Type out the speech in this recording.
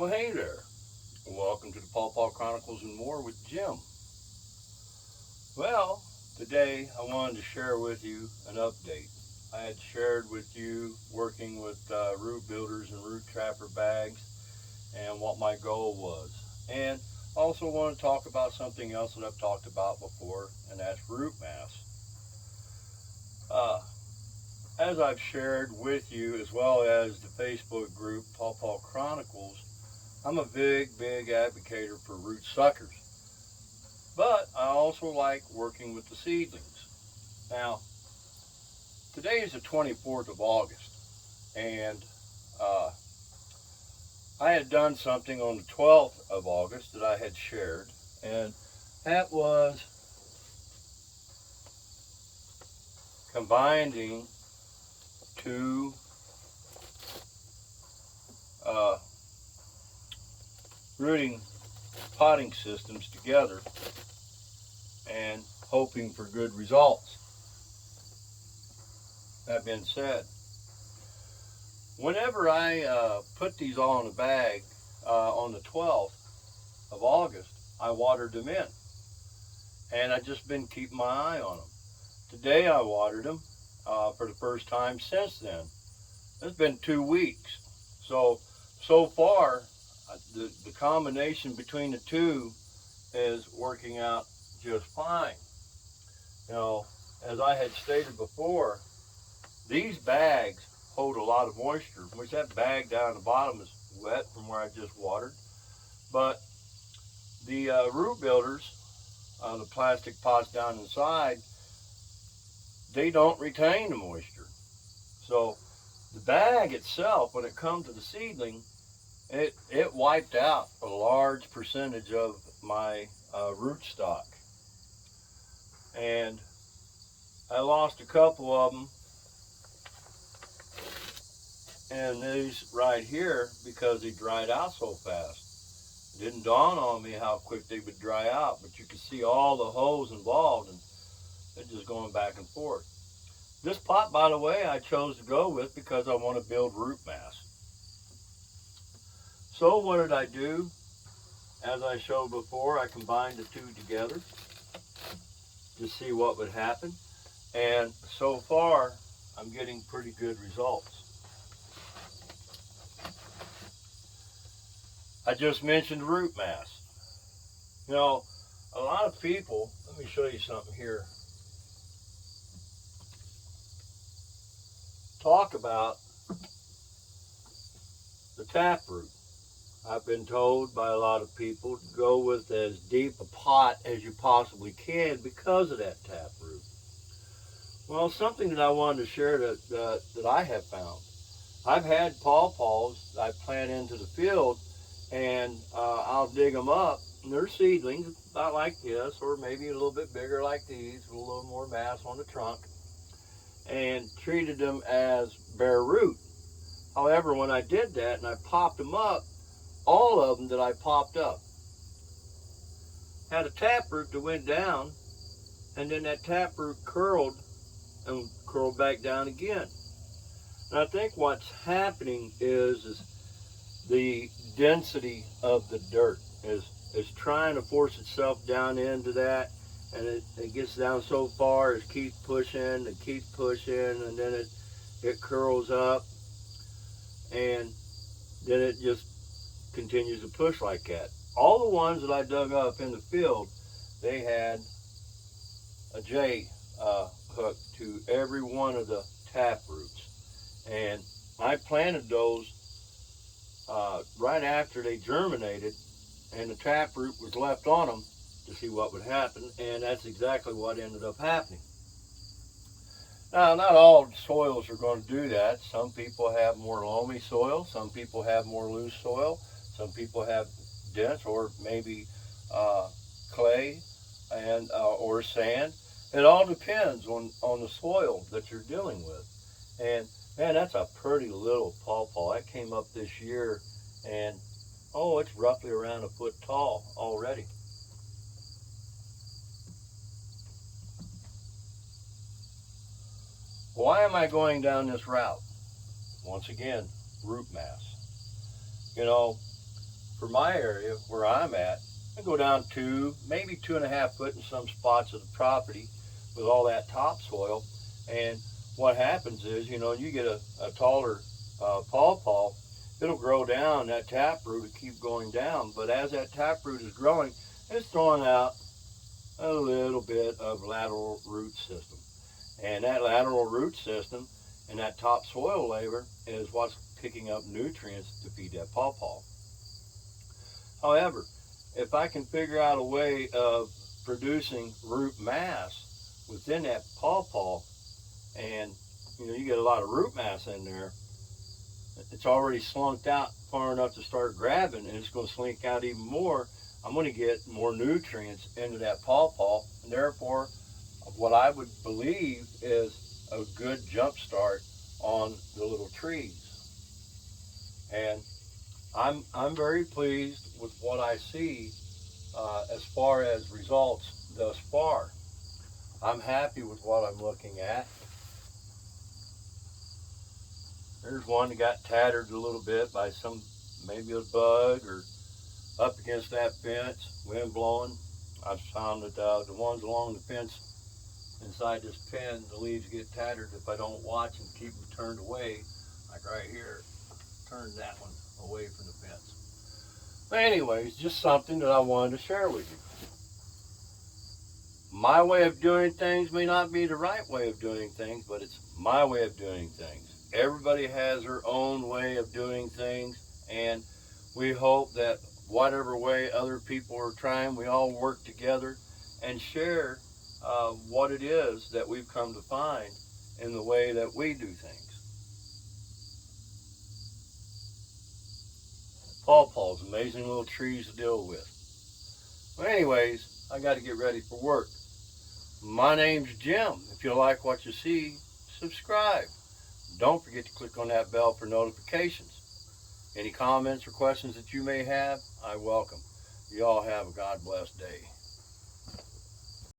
Well, hey there. Welcome to the Pawpaw Chronicles and More with Jim. Well, today I wanted to share with you an update. I had shared with you working with Rootbuilders and Rootrapper bags and what my goal was. And I also want to talk about something else that I've talked about before, and that's root mass. As I've shared with you, as well as the Facebook group Pawpaw Chronicles, I'm a big advocate for root suckers. But I also like working with the seedlings. Now, today is the 24th of August, and I had done something on the 12th of August that I had shared, and that was combining two rooting potting systems together and hoping for good results. That being said, whenever I put these all in a bag on the 12th of August, I watered them in, and I've just been keeping my eye on them. Today I watered them for the first time since then. It's been 2 weeks. So far, the combination between the two is working out just fine. You know, as I had stated before, these bags hold a lot of moisture, which that bag down the bottom is wet from where I just watered. But the root builders, the plastic pots down inside, they don't retain the moisture. So the bag itself, when it comes to the seedling, it wiped out a large percentage of my root stock. And I lost a couple of them, and these right here, because they dried out so fast. It didn't dawn on me how quick they would dry out, but you could see all the holes involved, and they're just going back and forth. This pot, by the way, I chose to go with because I want to build root mass. So what did I do? As I showed before, I combined the two together to see what would happen. And so far, I'm getting pretty good results. I just mentioned root mass. You know, a lot of people, let me show you something here, talk about the taproot. I've been told by a lot of people to go with as deep a pot as you possibly can because of that taproot. Well, something that I wanted to share that I have found. I've had pawpaws I plant into the field, and I'll dig them up, and they're seedlings about like this, or maybe a little bit bigger like these, with a little more mass on the trunk, and treated them as bare root. However, when I did that and I popped them up, all of them that I popped up had a taproot that went down, and then that taproot curled and curled back down again. And I think what's happening is the density of the dirt is trying to force itself down into that, and it gets down so far, it keeps pushing, and then it curls up, and then it just continues to push like that. All the ones that I dug up in the field, they had a J hook to every one of the tap roots, and I planted those right after they germinated, and the taproot was left on them to see what would happen, and that's exactly what ended up happening. Now, not all soils are going to do that. Some people have more loamy soil, some people have more loose soil, some people have dense or maybe clay and or sand. It all depends on the soil that you're dealing with. And man, that's a pretty little pawpaw. That came up this year, and oh, it's roughly around a foot tall already. Why am I going down this route? Once again, root mass. You know, for my area where I'm at, I go down 2, maybe 2.5 foot in some spots of the property with all that topsoil. And what happens is, you know, you get a taller pawpaw, it'll grow down, that taproot will keep going down. But as that taproot is growing, it's throwing out a little bit of lateral root system. And that lateral root system and that topsoil layer is what's picking up nutrients to feed that pawpaw. However, if I can figure out a way of producing root mass within that pawpaw, and you know, you get a lot of root mass in there, it's already slunked out far enough to start grabbing, and it's going to slink out even more. I'm going to get more nutrients into that pawpaw, and therefore what I would believe is a good jump start on the little trees. And I'm very pleased with what I see as far as results thus far. I'm happy with what I'm looking at. There's one that got tattered a little bit by maybe a bug or up against that fence, wind blowing. I've found that the ones along the fence inside this pen, the leaves get tattered if I don't watch and keep them turned away. Like right here, turn that one away from the fence. But anyways, just something that I wanted to share with you. My way of doing things may not be the right way of doing things, but it's my way of doing things. Everybody has their own way of doing things, and we hope that whatever way other people are trying, we all work together and share what it is that we've come to find in the way that we do things. Pawpaws, amazing little trees to deal with. Well, anyways, I got to get ready for work. My name's Jim. If you like what you see, subscribe. Don't forget to click on that bell for notifications. Any comments or questions that you may have, I welcome. You all have a God bless day.